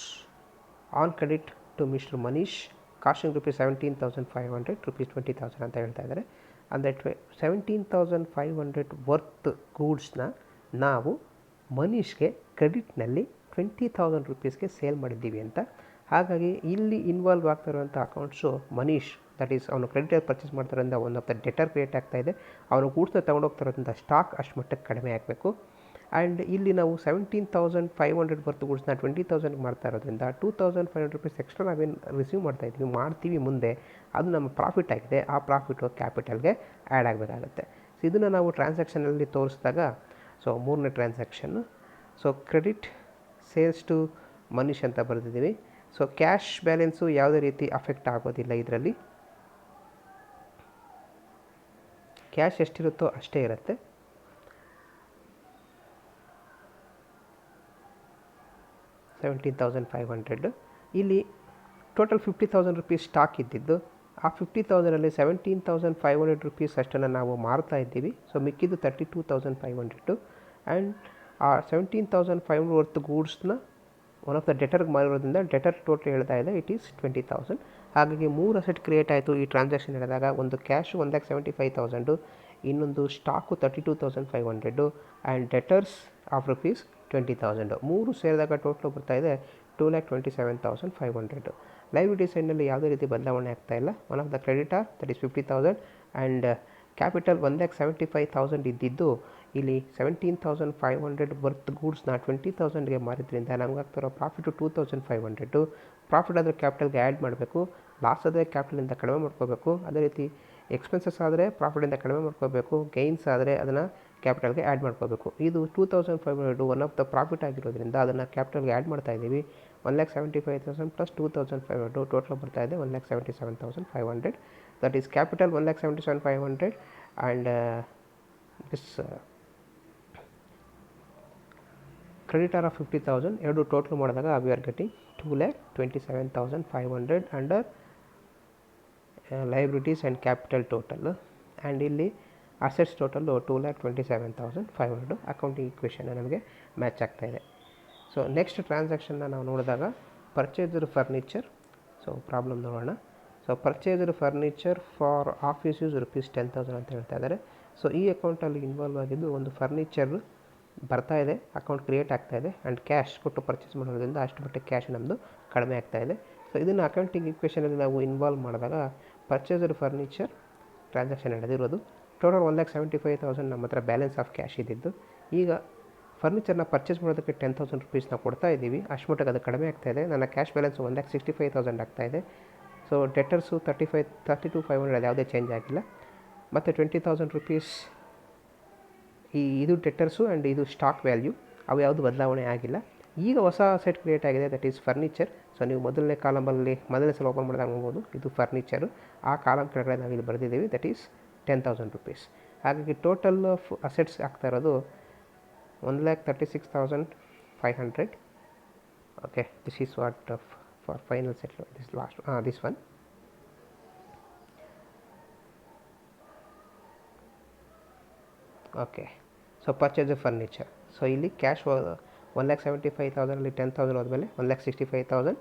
on credit to mister Manish costing rupees 17,500, rupees 20,000 ಅಂತ ಹೇಳ್ತಾ ಇದ್ದಾರೆ. ಅಂದರೆ 17,500 ವರ್ತ್ ಗೂಡ್ಸ್ನ ನಾವು ಮನೀಶ್ಗೆ ಕ್ರೆಡಿಟ್ನಲ್ಲಿ 20,000 ರುಪೀಸ್ಗೆ ಸೇಲ್ ಮಾಡಿದ್ದೀವಿ ಅಂತ. ಹಾಗಾಗಿ ಇಲ್ಲಿ ಇನ್ವಾಲ್ವ್ ಆಗ್ತಿರುವಂಥ ಅಕೌಂಟ್ಸು ಮನೀಶ್, ದಟ್ ಈಸ್ ಅವನು ಕ್ರೆಡಿಟಲ್ಲಿ ಪರ್ಚೇಸ್ ಮಾಡ್ತಾರಿಂದ one of the debtor create ಆಗ್ತಾಯಿದೆ. ಅವನು ಗೂಡ್ಸ್ನ ತೊಗೊಂಡೋಗ್ತಿರೋದ್ರಿಂದ ಸ್ಟಾಕ್ ಅಷ್ಟು ಮಟ್ಟಕ್ಕೆ ಕಡಿಮೆ ಆಗಬೇಕು. ಆ್ಯಂಡ್ ಇಲ್ಲಿ ನಾವು 17,500 ವರ್ತ್ ಗೂಡ್ಸ್ನ 20,000 ಮಾಡ್ತಾ ಇರೋದ್ರಿಂದ 2,500 ರುಪೀಸ್ ಎಕ್ಸ್ಟ್ರಾ ನಾವೇನು ರಿಸೀವ್ ಮಾಡ್ತೀವಿ ಮುಂದೆ, ಅದು ನಮ್ಮ ಪ್ರಾಫಿಟ್ ಆಗಿದೆ. ಆ ಪ್ರಾಫಿಟು ಕ್ಯಾಪಿಟಲ್ಗೆ ಆ್ಯಡ್ ಆಗಬೇಕಾಗುತ್ತೆ. ಸೊ ಇದನ್ನು ನಾವು ಟ್ರಾನ್ಸಾಕ್ಷನಲ್ಲಿ ತೋರಿಸಿದಾಗ, ಸೊ ಮೂರನೇ ಟ್ರಾನ್ಸಾಕ್ಷನ್ನು, so credit sales to Manish ಅಂತ ಬರೆದಿದ್ದೀವಿ. ಸೊ ಕ್ಯಾಶ್ ಬ್ಯಾಲೆನ್ಸು ಯಾವುದೇ ರೀತಿ ಅಫೆಕ್ಟ್ ಆಗೋದಿಲ್ಲ. ಇದರಲ್ಲಿ ಕ್ಯಾಶ್ ಎಷ್ಟಿರುತ್ತೋ ಅಷ್ಟೇ ಇರುತ್ತೆ. $17,500. ಇಲ್ಲಿ ಟೋಟಲ್ 50,000 ರುಪೀಸ್ ಸ್ಟಾಕ್ ಇದ್ದಿದ್ದು, ಆ 50,000ಅಲ್ಲಿ 17,500 ರುಪೀಸ್ ಅಷ್ಟನ್ನು ನಾವು ಮಾರ್ತಾ ಇದ್ದೀವಿ. ಸೊ ಮಿಕ್ಕಿದ್ದು 32,500. ಆ್ಯಂಡ್ ಆ 17,500 ವರ್ತ್ ಗೂಡ್ಸ್ನ ಒನ್ ಆಫ್ ದ ಡೆಟರ್ಗೆ ಮಾರಿರೋದ್ರಿಂದ ಡೆಟರ್ ಟೋಟಲ್ ಹೇಳ್ತಾ ಇದೆ ಇಟ್ ಈಸ್ 20,000. ಹಾಗಾಗಿ ಮೂರು ಅಸೆಟ್ ಕ್ರಿಯೇಟ್ ಆಯಿತು ಈ ಟ್ರಾನ್ಸಾಕ್ಷನ್ ಹೇಳಿದಾಗ. ಒಂದು ಕ್ಯಾಶು 1,75,000, ಇನ್ನೊಂದು stock 32,500 and debtors of rupees 20,000. ಮೂರು ಸೇರಿದಾಗ ಟೋಟಲ್ ಬರ್ತಾ ಇದೆ 2,27,500. ಲೈಬಿಲಿಟಿ ಸೈಡ್ನಲ್ಲಿ ಯಾವುದೇ ರೀತಿ ಬದಲಾವಣೆ ಆಗ್ತಾ ಇಲ್ಲ. One of the creditor that is 50,000 and capital 1,75,000 ಇದ್ದಿದ್ದು ಇಲ್ಲಿ 17,500 ವರ್ತ್ ಗೂಡ್ಸ್ನ 20,000ಗೆ ಮಾರಿದ್ರಿಂದ ನಮಗಾಗ್ತಿರೋ ಪ್ರಾಫಿಟು 2,500. ಪ್ರಾಫಿಟ್ ಆದರೆ ಕ್ಯಾಪಿಟಲ್ಗೆ ಆ್ಯಡ್ ಮಾಡಬೇಕು, ಲಾಸ್ ಆದರೆ ಕ್ಯಾಪಿಟಲಿಂದ ಕಡಿಮೆ ಮಾಡ್ಕೋಬೇಕು. ಅದೇ ರೀತಿ ಎಕ್ಸ್ಪೆನ್ಸಸ್ ಆದರೆ ಪ್ರಾಫಿಟಿಂದ ಕಡಿಮೆ ಮಾಡ್ಕೋಬೇಕು, ಗೈನ್ಸ್ ಆದರೆ ಅದನ್ನು ಕ್ಯಾಪಿಟಲ್ಗೆ ಆ್ಯಡ್ ಮಾಡ್ಕೋಬೇಕು. ಇದು 2,500 ಒನ್ ಆಫ್ ದ ಪ್ರಾಫಿಟ್ ಆಗಿರೋದ್ರಿಂದ ಅದನ್ನು ಕ್ಯಾಪಿಟಲ್ಗೆ ಆ್ಯಡ್ ಮಾಡ್ತಾ ಇದ್ದೀವಿ. 1,75,000 ಪ್ಲಸ್ 2,500 ಟೋಟಲ್ ಬರ್ತಾ ಇದೆ 1,77,500. That is capital 1,77,500 and this creditor of 50,000 ಎರಡು ಟೋಟಲ್ ಮಾಡಿದಾಗ V are getting 2,27,500 under liabilities and capital total. And ಇಲ್ಲಿ ಅಸೆಟ್ಸ್ ಟೋಟಲ್ಲು 2,27,500 ಅಕೌಂಟಿಂಗ್ ಈಕ್ವೇಷನ್ ನಮಗೆ ಮ್ಯಾಚ್ ಆಗ್ತಾಯಿದೆ. ಸೊ ನೆಕ್ಸ್ಟ್ ಟ್ರಾನ್ಸಾಕ್ಷನ್ನ ನಾವು ನೋಡಿದಾಗ ಪರ್ಚೇಸ್ಡ್ ಫರ್ನಿಚರ್. ಸೊ ಪ್ರಾಬ್ಲಮ್ ನೋಡೋಣ. So purchased furniture for office use rupees 10,000 ಅಂತ ಹೇಳ್ತಾ ಇದ್ದಾರೆ. ಸೊ ಈ ಅಕೌಂಟಲ್ಲಿ ಇನ್ವಾಲ್ವ್ ಆಗಿದ್ದು ಒಂದು ಫರ್ನಿಚರ್ ಬರ್ತಾ ಇದೆ, ಅಕೌಂಟ್ ಕ್ರಿಯೇಟ್ ಆಗ್ತಾ ಇದೆ ಆ್ಯಂಡ್ ಕ್ಯಾಶ್ ಕೊಟ್ಟು ಪರ್ಚೇಸ್ ಮಾಡೋದ್ರಿಂದ ಅಷ್ಟು ಮಟ್ಟಿಗೆ ಕ್ಯಾಶ್ ನಮ್ಮದು ಕಡಿಮೆ ಆಗ್ತಾ ಇದೆ. ಸೊ ಇದನ್ನು ಅಕೌಂಟಿಂಗ್ ಈಕ್ವೇಷನಲ್ಲಿ ನಾವು ಇನ್ವಾಲ್ವ್ ಮಾಡಿದಾಗ ಪರ್ಚೇಸ್ಡ್ ಫರ್ನಿಚರ್ ಟ್ರಾನ್ಸಾಕ್ಷನ್ ನಡೆದಿರೋದು. ಟೋಟಲ್ 1,75,000 ನಮ್ಮ ಹತ್ರ ಬ್ಯಾಲೆನ್ಸ್ ಆಫ್ ಕ್ಯಾಶ್ ಇದ್ದಿದ್ದು. ಈಗ ಫರ್ನಿಚರ್ನ ಪರ್ಚೇಸ್ ಮಾಡೋದಕ್ಕೆ 10,000 ರುಪೀಸ್ನ ಕೊಡ್ತಾ ಇದ್ದೀವಿ, ಅಷ್ಟು ಮಟ್ಟಿಗೆ ಅದು ಕಡಿಮೆ ಆಗ್ತಾಯಿದೆ. ನನ್ನ ಕ್ಯಾಶ್ ಬ್ಯಾಲೆನ್ಸು 1,65,000 ಆಗ್ತಾಯಿದೆ. ಸೊ ಡೆಟರ್ಸು 32,500 ಅದು ಯಾವುದೇ ಚೇಂಜ್ ಆಗಿಲ್ಲ. ಮತ್ತು 20,000 ರುಪೀಸ್ ಇದು ಡೆಟರ್ಸು ಆ್ಯಂಡ್ ಇದು ಸ್ಟಾಕ್ ವ್ಯಾಲ್ಯೂ, ಅವು ಯಾವುದು ಬದಲಾವಣೆ ಆಗಿಲ್ಲ. ಈಗ ಹೊಸ ಸೆಟ್ ಕ್ರಿಯೇಟ್ ಆಗಿದೆ, ದಟ್ ಈಸ್ ಫರ್ನಿಚರ್. ಸೊ ನೀವು ಮೊದಲನೇ ಕಾಲಮಲ್ಲಿ ಮೊದಲನೇ ಸಲ ಓಪನ್ ಮಾಡಿದಾಗ ನೋಡ್ಬೋದು, ಇದು ಫರ್ನಿಚರು. ಆ ಕಾಲಮ್ ಕೆಳಗಡೆ ನಾವು ಇಲ್ಲಿ ಬರೆದಿದ್ದೀವಿ, ದಟ್ ಈಸ್ 10,000 ರುಪೀಸ್. ಹಾಗಾಗಿ ಟೋಟಲ್ ಆಫ್ ಅಸೆಟ್ಸ್ ಆಗ್ತಾ ಇರೋದು 1,36,500. Okay, this is what for final settlement, this last this one. Okay, so purchase of furniture. So ಇಲ್ಲಿ ಕ್ಯಾಶ್ 1,75,000 ಅಲ್ಲಿ 10,000 ಹೋದ್ಮೇಲೆ 1,65,000,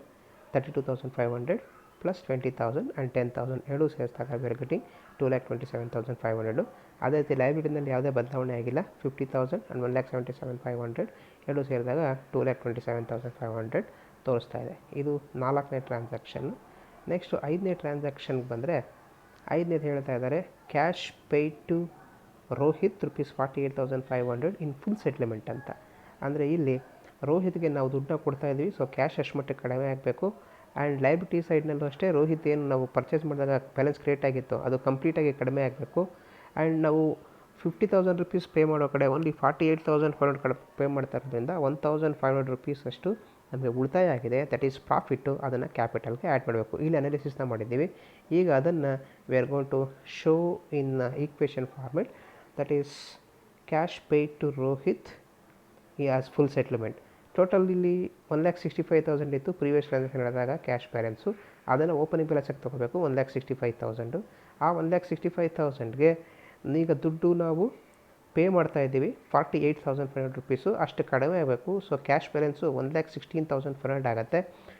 32,500 ಪ್ಲಸ್ 20,000 ಆ್ಯಂಡ್ 10,000 ಎರಡೂ ಸೇರಿಸಿದಾಗ ವಿ ಆರ್ ಗೆಟಿಂಗ್ 2,27,500. ಅದೇ ರೀತಿ ಲೈಬಿಲಿಟಿನಲ್ಲಿ ಯಾವುದೇ ಬದಲಾವಣೆ ಆಗಿಲ್ಲ. 50,000 ಆ್ಯಂಡ್ 1,77,500 ಎರಡೂ ಸೇರಿದಾಗ 2,27,500 ತೋರಿಸ್ತಾ ಇದೆ. ಇದು 4ನೇ ಟ್ರಾನ್ಸಾಕ್ಷನ್ನು. ನೆಕ್ಸ್ಟು 5ನೇ ಟ್ರಾನ್ಸಾಕ್ಷನ್ಗೆ ಬಂದರೆ, 5ನೇದು ಹೇಳ್ತಾ ಇದ್ದಾರೆ cash paid to Rohit ₹48,500 in full settlement ಅಂತ. ಅಂದರೆ ಇಲ್ಲಿ ರೋಹಿತ್ಗೆ ನಾವು ದುಡ್ಡನ್ನ ಕೊಡ್ತಾ ಇದ್ದೀವಿ, ಸೊ ಕ್ಯಾಶ್ ಅಷ್ಟು ಮಟ್ಟಿಗೆ ಕಡಿಮೆ ಆಗಬೇಕು. ಆ್ಯಂಡ್ ಲೈಬಿಲಿಟಿ ಸೈಡ್ನಲ್ಲೂ ಅಷ್ಟೇ ರೋಹಿತ್ ಏನು ನಾವು ಪರ್ಚೇಸ್ ಮಾಡಿದಾಗ ಬ್ಯಾಲೆನ್ಸ್ ಕ್ರಿಯೇಟ್ ಆಗಿತ್ತು ಅದು ಕಂಪ್ಲೀಟಾಗಿ ಕಡಿಮೆ ಆಗಬೇಕು. ಆ್ಯಂಡ್ ನಾವು ₹50,000 ಪೇ ಮಾಡೋ ಕಡೆ ಓನ್ಲಿ ₹48,500 ಕಡೆ ಪೇ ಮಾಡ್ತಾ ಇರೋದ್ರಿಂದ ₹1,500 ಅಷ್ಟು ನಮಗೆ ಉಳಿತಾಯ ಆಗಿದೆ. That is profit. ಅದನ್ನು ಕ್ಯಾಪಿಟಲ್ಗೆ ಆ್ಯಡ್ ಮಾಡಬೇಕು. ಇಲ್ಲಿ ಅನಾಲಿಸಿಸ್ನ ಮಾಡಿದ್ದೀವಿ. ಈಗ ಅದನ್ನು we are going to show in equation format. That is cash paid to Rohit as full settlement. Total ಇಲ್ಲಿ 1,65,000 ಇತ್ತು ಪ್ರೀವಿಯಸ್ ಟ್ರಾನ್ಸಾಕ್ಷನ್ ನಡೆದಾಗ ಕ್ಯಾಶ್ ಬ್ಯಾಲೆನ್ಸು. ಅದನ್ನು ಓಪನಿಂಗ್ ಬ್ಯಾಲೆನ್ಸಾಗಿ ತೊಗೋಬೇಕು 1,65,000. ಆ 1,65,000ಗೆ ಈಗ ದುಡ್ಡು ನಾವು ಪೇ ಮಾಡ್ತಾ ಇದ್ದೀವಿ ₹48,500. ಅಷ್ಟು ಕಡಿಮೆ ಆಗಬೇಕು. ಸೊ ಕ್ಯಾಶ್ ಬ್ಯಾಲೆನ್ಸು 1,16,500 ಆಗುತ್ತೆ.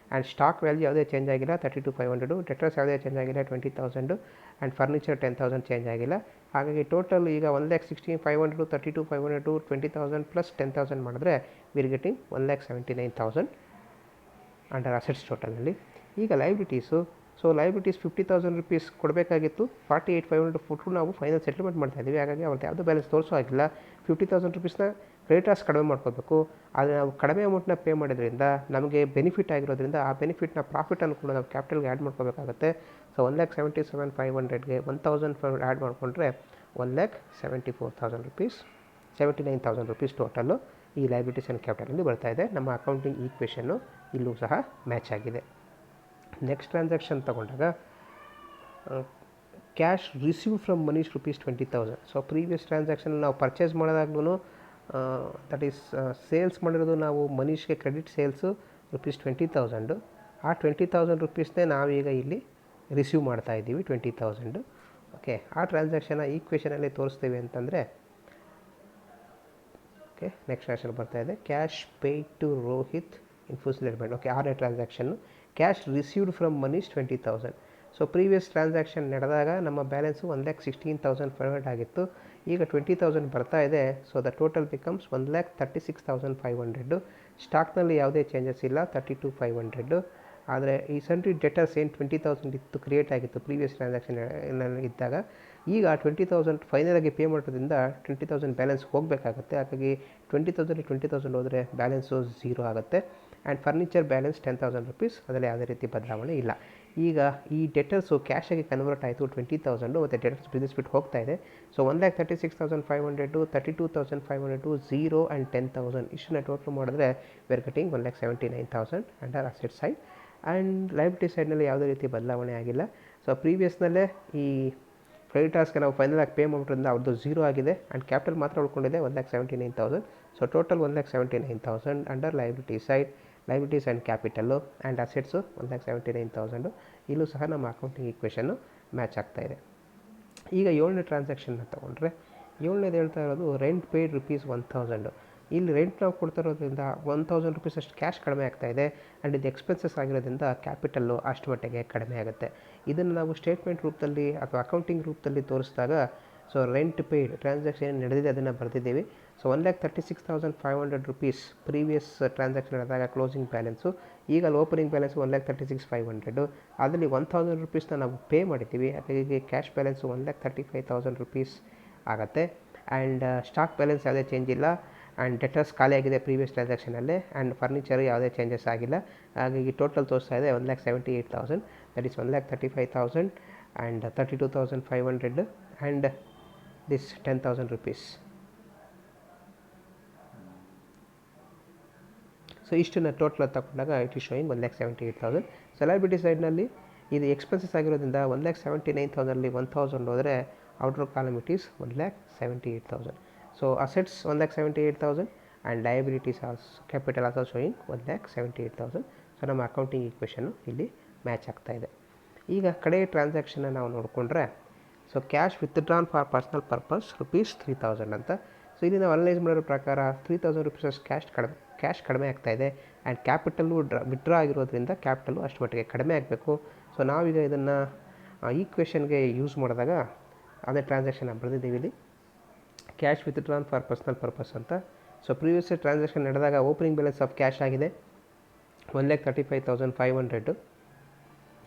ಆ್ಯಂಡ್ ಸ್ಟಾಕ್ ವ್ಯಾಲ್ಯೂ ಯಾವುದೇ ಚೇಂಜ್ ಆಗಿಲ್ಲ 32,500. ಡೆಟರ್ಸ್ ಯಾವುದೇ ಚೇಂಜ್ ಆಗಿಲ್ಲ 20,000. ಆ್ಯಂಡ್ ಫರ್ನಿಚರ್ 10,000 ಚೇಂಜ್ ಆಗಿಲ್ಲ. ಹಾಗಾಗಿ ಟೋಟಲ್ ಈಗ 1,16,500, 32,500, 20,000 ಪ್ಲಸ್ 10,000 ಮಾಡಿದ್ರೆ we are getting 1,79,000 under assets ಟೋಟಲ್ನಲ್ಲಿ. ಈಗ ಲೈಬಿಲಿಟೀಸು. ಸೊ ಲೈಬಿಲಿಟೀಸ್ ₹50,000 ಕೊಡಬೇಕಾಗಿತ್ತು. 48,500 ಕೊಟ್ಟು ನಾವು ಫೈನಲ್ ಸೆಟ್ಲ್ಮೆಂಟ್ ಮಾಡ್ತಾ ಇದ್ದೀವಿ. ಹಾಗಾಗಿ ಅವ್ರದ್ದು ಯಾವುದೂ ಬ್ಯಾಲೆನ್ಸ್ ತೋರಿಸೋ ಆಗಿಲ್ಲ. ₹50,000ನ ಕ್ರೆಡಿಟರ್ಸ್ ಕಡಿಮೆ ಮಾಡ್ಕೋಬೇಕು. ಆದರೆ ನಾವು ಕಡಿಮೆ ಅಮೌಂಟ್ನ ಪೇ ಮಾಡಿದ್ರಿಂದ ನಮಗೆ ಬೆನಿಫಿಟ್ ಆಗಿರೋದ್ರಿಂದ ಆ ಬೆನಿಫಿಟ್ನ ಪ್ರಾಫಿಟನ್ನು ಕೂಡ ನಾವು ಕ್ಯಾಪಿಟಲ್ಗೆ ಆ್ಯಡ್ ಮಾಡ್ಕೋಬೇಕಾಗುತ್ತೆ. ಸೊ 1,77,500ಗೆ 1,500 ಆ್ಯಡ್ ಮಾಡಿಕೊಂಡ್ರೆ ₹1,74,000, ₹79,000 ಟೋಟಲ್ಲು ಈ ಲೈಬಿಲಿಟೀಸ್ ಆ್ಯಂಡ್ ಕ್ಯಾಪಿಟಲಲ್ಲಿ ಬರ್ತಾ ಇದೆ. ನಮ್ಮ ಅಕೌಂಟಿಂಗ್ ಈಕ್ವೇಷನ್ನು ಇಲ್ಲೂ ಸಹ ಮ್ಯಾಚ್ ಆಗಿದೆ. ನೆಕ್ಸ್ಟ್ ಟ್ರಾನ್ಸಾಕ್ಷನ್ ತೊಗೊಂಡಾಗ cash receive from Manish ₹20,000. So previous transaction ನಾವು ಪರ್ಚೇಸ್ ಮಾಡಿದಾಗ್ಲೂ ದಟ್ ಈಸ್ ಸೇಲ್ಸ್ ಮಾಡಿರೋದು ನಾವು ಮನೀಶ್ಗೆ ಕ್ರೆಡಿಟ್ ಸೇಲ್ಸು ₹20,000. ಆ ₹20,000ನೇ ನಾವೀಗ ಇಲ್ಲಿ ರಿಸೀವ್ ಮಾಡ್ತಾ ಇದ್ದೀವಿ 20,000. ಓಕೆ, ಆ ಟ್ರಾನ್ಸಾಕ್ಷನ್ನ ಈಕ್ವೇಷನಲ್ಲಿ ತೋರಿಸ್ತೀವಿ ಅಂತಂದರೆ ಓಕೆ ನೆಕ್ಸ್ಟ್ ಟ್ರಾನ್ಸಾಕ್ಷನ್ ಬರ್ತಾ ಇದೆ cash paid to Rohit in full settlement. Okay, 6ನೇ transaction cash received from Manish 20,000. So previous transaction ನಡೆದಾಗ ನಮ್ಮ ಬ್ಯಾಲೆನ್ಸು 1,16,500 ಆಗಿತ್ತು. ಈಗ 20,000 ಬರ್ತಾ ಇದೆ. So the total becomes 1,36,500. ಸ್ಟಾಕ್ನಲ್ಲಿ ಯಾವುದೇ ಚೇಂಜಸ್ ಇಲ್ಲ 32,500. ಆದರೆ ಈ ಸನ್ರಿ ಡೆಟರ್ಸ್ ಏನು 20,000 ಇತ್ತು ಕ್ರಿಯೇಟ್ ಆಗಿತ್ತು ಪ್ರೀವಿಯಸ್ ಟ್ರಾನ್ಸಾಕ್ಷನ್ ಇದ್ದಾಗ, ಈಗ 20,000 ಫೈನಲಾಗಿ ಪೇ ಮಾಡೋದ್ರಿಂದ 20,000 ಬ್ಯಾಲೆನ್ಸ್ ಹೋಗಬೇಕಾಗುತ್ತೆ. ಹಾಗಾಗಿ 20,000 ಹೋದರೆ ಬ್ಯಾಲೆನ್ಸು 0 ಆಗುತ್ತೆ. And furniture balance ₹10,000. ಅದರಲ್ಲಿ ಯಾವುದೇ ರೀತಿ ಬದಲಾವಣೆ ಇಲ್ಲ. ಈಗ ಈ ಡೆಟರ್ಸು ಕ್ಯಾಶಾಗಿ ಕನ್ವರ್ಟ್ ಆಯಿತು 20,000 ಮತ್ತು ಡೆಟರ್ಸ್ ಬಿಸ್ನೆಸ್ ಬಿಟ್ಟು ಹೋಗ್ತಾ ಇದೆ. ಸೊ 1,36,500, 32,500, 0 ಆ್ಯಂಡ್ 10,000 ಇಷ್ಟನ್ನ ಟೋಟಲ್ ಮಾಡಿದ್ರೆ we are getting 1,79,000 under asset side. And liability ಸೈಡ್ನಲ್ಲಿ ಯಾವುದೇ ರೀತಿ ಬದಲಾವಣೆ ಆಗಿಲ್ಲ. ಸೊ ಪ್ರೀವಿಯಸ್ನಲ್ಲೇ ಈ ಕ್ರೆಡಿಟರ್ಸ್ಗೆ ನಾವು ಫೈನಲಾಗಿ ಪೇ ಮಾಡೋದ್ರಿಂದ ಅವ್ರದ್ದು 0 ಆಗಿದೆ. ಆ್ಯಂಡ್ ಕ್ಯಾಪಿಟಲ್ ಮಾತ್ರ ಉಳ್ಕೊಂಡಿದೆ 1,79,000. So total 1,79,000 under liability side. Liabilities and capital and assets 1,79,000. ಇಲ್ಲೂ ಸಹ ನಮ್ಮ ಅಕೌಂಟಿಂಗ್ ಈಕ್ವೇಷನ್ನು ಮ್ಯಾಚ್ ಆಗ್ತಾಯಿದೆ. ಈಗ 7ನೇ ಟ್ರಾನ್ಸಾಕ್ಷನ್ನ ತೊಗೊಂಡ್ರೆ 7ನೇದು ಹೇಳ್ತಾ ಇರೋದು ರೆಂಟ್ ಪೇಯ್ಡ್ ₹1,000. ಇಲ್ಲಿ ರೆಂಟ್ ನಾವು ಕೊಡ್ತಾ ಇರೋದ್ರಿಂದ ₹1,000 ಅಷ್ಟು ಕ್ಯಾಶ್ ಕಡಿಮೆ ಆಗ್ತಾಯಿದೆ. ಆ್ಯಂಡ್ ಇದು ಎಕ್ಸ್ಪೆನ್ಸಸ್ ಆಗಿರೋದ್ರಿಂದ ಕ್ಯಾಪಿಟಲ್ಲು ಅಷ್ಟು ಮಟ್ಟಿಗೆ ಕಡಿಮೆ ಆಗುತ್ತೆ. ಇದನ್ನು ನಾವು ಸ್ಟೇಟ್ಮೆಂಟ್ ರೂಪದಲ್ಲಿ ಅಥವಾ ಅಕೌಂಟಿಂಗ್ ರೂಪದಲ್ಲಿ ತೋರಿಸಿದಾಗ ಸೊ ರೆಂಟ್ ಪೇಯ್ಡ್ ಟ್ರಾನ್ಸಾಕ್ಷನ್ ಏನು ನಡೆದಿದೆ ಅದನ್ನು ಬರೆದಿದ್ದೀವಿ. ಸೊ 1,36,500 ಪ್ರೀವಿಯಸ್ ಟ್ರಾನ್ಸಾಕ್ಷನ್ ನಡೆದಾಗ ಕ್ಲೋಸಿಂಗ್ ಬ್ಯಾಲೆನ್ಸು. ಈಗ ಅಲ್ಲಿ ಓಪನಿಂಗ್ ಬ್ಯಾಲೆನ್ಸು 1,36,500. ಅದರಲ್ಲಿ ₹1,000 ನಾವು ಪೇ ಮಾಡಿದ್ದೀವಿ. ಹಾಗಾಗಿ ಕ್ಯಾಶ್ ಬ್ಯಾಲೆನ್ಸು ₹1,35,000 ಆಗುತ್ತೆ. ಆ್ಯಂಡ್ ಸ್ಟಾಕ್ ಬ್ಯಾಲೆನ್ಸ್ ಯಾವುದೇ ಚೇಂಜ್ ಇಲ್ಲ. ಆ್ಯಂಡ್ ಡೆಟರ್ಸ್ ಖಾಲಿ ಆಗಿದೆ ಪ್ರೀವಿಯಸ್ ಟ್ರಾನ್ಸಾಕ್ಷನಲ್ಲಿ. ಆ್ಯಂಡ್ ಫರ್ನಿಚರ್ ಯಾವುದೇ ಚೇಂಜಸ್ ಆಗಿಲ್ಲ. ಹಾಗಾಗಿ ಟೋಟಲ್ ತೋರಿಸ್ತಾ ಇದೆ 1,78,000. That is 1,35,000 and 32,500 and this ₹10,000. So ಇಷ್ಟನ್ನು ಟೋಟಲ್ ತಗೊಂಡಾಗ it is showing 1,78,000. So liability ಸೈಡ್ನಲ್ಲಿ ಇದು ಎಕ್ಸ್ಪೆನ್ಸಸ್ ಆಗಿರೋದ್ರಿಂದ 1,79,000ಅಲ್ಲಿ 1,000 ಹೋದರೆ outer column it is 1,78,000. So assets 1,78,000 and liabilities also capital also showing 1,78,000. So ನಮ್ಮ ಅಕೌಂಟಿಂಗ್ ಈಕ್ವೇಷನ್ನು ಇಲ್ಲಿ ಮ್ಯಾಚ್ ಆಗ್ತಾಯಿದೆ. ಈಗ ಕಡೆ ಟ್ರಾನ್ಸಾಕ್ಷನ್ನ ನಾವು ನೋಡಿಕೊಂಡ್ರೆ, so cash withdrawn for personal purpose ₹3,000 ಅಂತ. ಸೊ ಇಲ್ಲಿ ನಾವು ಅನಲೈಸ್ ಮಾಡಿರೋ ಪ್ರಕಾರ ₹3,000 ಕ್ಯಾಶ್ ಕಡಿಮೆ ಆಗ್ತಾಯಿದೆ. ಆ್ಯಂಡ್ ಕ್ಯಾಪಿಟಲ್ಲು ವಿಡ್ರಾ ಆಗಿರೋದ್ರಿಂದ ಕ್ಯಾಪಿಟಲು ಅಷ್ಟು ಮಟ್ಟಿಗೆ ಕಡಿಮೆ ಆಗಬೇಕು. ಸೊ ನಾವೀಗ ಇದನ್ನು ಈಕ್ವೇಷನ್ಗೆ ಯೂಸ್ ಮಾಡಿದಾಗ ಅದೇ ಟ್ರಾನ್ಸಾಕ್ಷನ್ ಬರೆದಿದ್ದೀವಿ ಇಲ್ಲಿ, cash withdrawn for personal purpose ಅಂತ. ಸೊ ಪ್ರೀವಿಯಸ್ ಟ್ರಾನ್ಸಾಕ್ಷನ್ ನಡೆದಾಗ ಓಪನಿಂಗ್ ಬ್ಯಾಲೆನ್ಸ್ ಆಫ್ ಕ್ಯಾಶ್ ಆಗಿದೆ 1,35,500.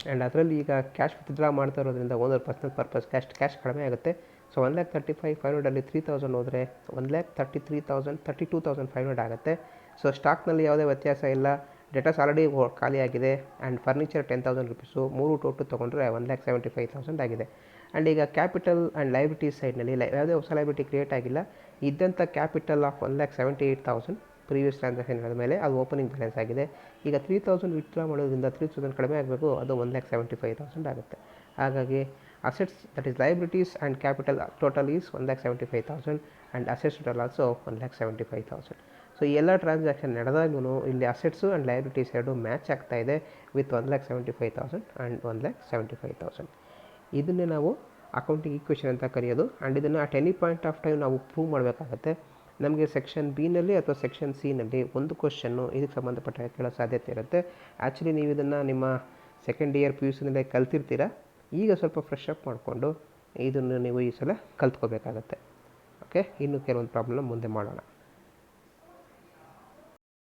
ಆ್ಯಂಡ್ ಅದರಲ್ಲಿ ಈಗ ಕ್ಯಾಶ್ ವಿತ್ಡ್ರಾ ಮಾಡ್ತಾ ಇರೋದ್ರಿಂದ ಓನರ್ ಪರ್ಸ್ನಲ್ ಪರ್ಪಸ್ ಕ್ಯಾಶ್ ಕಡಿಮೆ ಆಗುತ್ತೆ. ಸೊ 1,35,500 3,000 ಹೋದರೆ 1,33,500 ಆಗುತ್ತೆ. ಸೊ ಸ್ಟಾಕ್ನಲ್ಲಿ ಯಾವುದೇ ವ್ಯತ್ಯಾಸ ಇಲ್ಲ. ಡೇಟಾಸ್ ಆಲ್ರೆಡಿ ಖಾಲಿಯಾಗಿದೆ. ಆ್ಯಂಡ್ ಫರ್ನಿಚರ್ ₹10,000 3 ಟೋಟು ತೊಗೊಂಡ್ರೆ 1,75,000 ಆಗಿದೆ. ಆ್ಯಂಡ್ ಈಗ ಕ್ಯಾಪಿಟಲ್ ಆ್ಯಂಡ್ ಲಯಬಿಲಿಟೀಸ್ ಸೈಡ್ನಲ್ಲಿ ಯಾವುದೇ ಹೊಸ ಲಯಬಿಲಿಟಿ ಕ್ರಿಯೇಟ್ ಆಗಿಲ್ಲ. ಇದ್ದಂಥ ಕ್ಯಾಪಿಟಲ್ ಆಫ್ 1,78,000 ಪ್ರೀವಿಯಸ್ ಟ್ರಾನ್ಸಾಕ್ಷನ್ ಮೇಲೆ ಅದು ಓಪನಿಂಗ್ ಬ್ಯಾಲೆನ್ಸ್ ಆಗಿದೆ. ಈಗ 3,000 ವಿತ್ಡ್ರಾ ಮಾಡೋದ್ರಿಂದ 3,000 ಕಡಿಮೆ ಆಗಬೇಕು, ಅದು 1,75,000 ಆಗುತ್ತೆ. ಹಾಗಾಗಿ assets that is liabilities and capital total is 1,75,000 and assets total also 1,75,000. So ಈ ಎಲ್ಲ ಟ್ರಾನ್ಸಾಕ್ಷನ್ ನಡೆದಾಗೂ ಇಲ್ಲಿ ಅಸೆಟ್ಸು ಆ್ಯಂಡ್ ಲಯಬಿಲಿಟೀಸ್ ಎರಡು ಮ್ಯಾಚ್ ಆಗ್ತಾಯಿದೆ ವಿತ್ 1,75,000 ಆ್ಯಂಡ್ 1,75,000. ಇದನ್ನೇ ನಾವು ಅಕೌಂಟಿಂಗ್ ಈಕ್ವೇಷನ್ ಅಂತ ಕರೆಯೋದು. ಆ್ಯಂಡ್ ಇದನ್ನು at any point of time ನಾವು ಪ್ರೂವ್ ಮಾಡಬೇಕಾಗತ್ತೆ. ನಮಗೆ ಸೆಕ್ಷನ್ ಬಿನಲ್ಲಿ ಅಥವಾ ಸೆಕ್ಷನ್ ಸಿನಲ್ಲಿ ಒಂದು ಕ್ವಶನ್ನು ಇದಕ್ಕೆ ಸಂಬಂಧಪಟ್ಟ ಕೇಳೋ ಸಾಧ್ಯತೆ ಇರುತ್ತೆ. ಆ್ಯಕ್ಚುಲಿ ನೀವು ಇದನ್ನು ನಿಮ್ಮ ಸೆಕೆಂಡ್ ಇಯರ್ PUCನಲ್ಲೇ ಕಲ್ತಿರ್ತೀರ. ಈಗ ಸ್ವಲ್ಪ ಫ್ರೆಶ್ ಅಪ್ ಮಾಡಿಕೊಂಡು ಇದನ್ನು ನೀವು ಈ ಸಲ ಕಲ್ತ್ಕೋಬೇಕಾಗತ್ತೆ. ಓಕೆ, ಇನ್ನು ಕೆಲವೊಂದು ಪ್ರಾಬ್ಲಮ್ ಮುಂದೆ ಮಾಡೋಣ.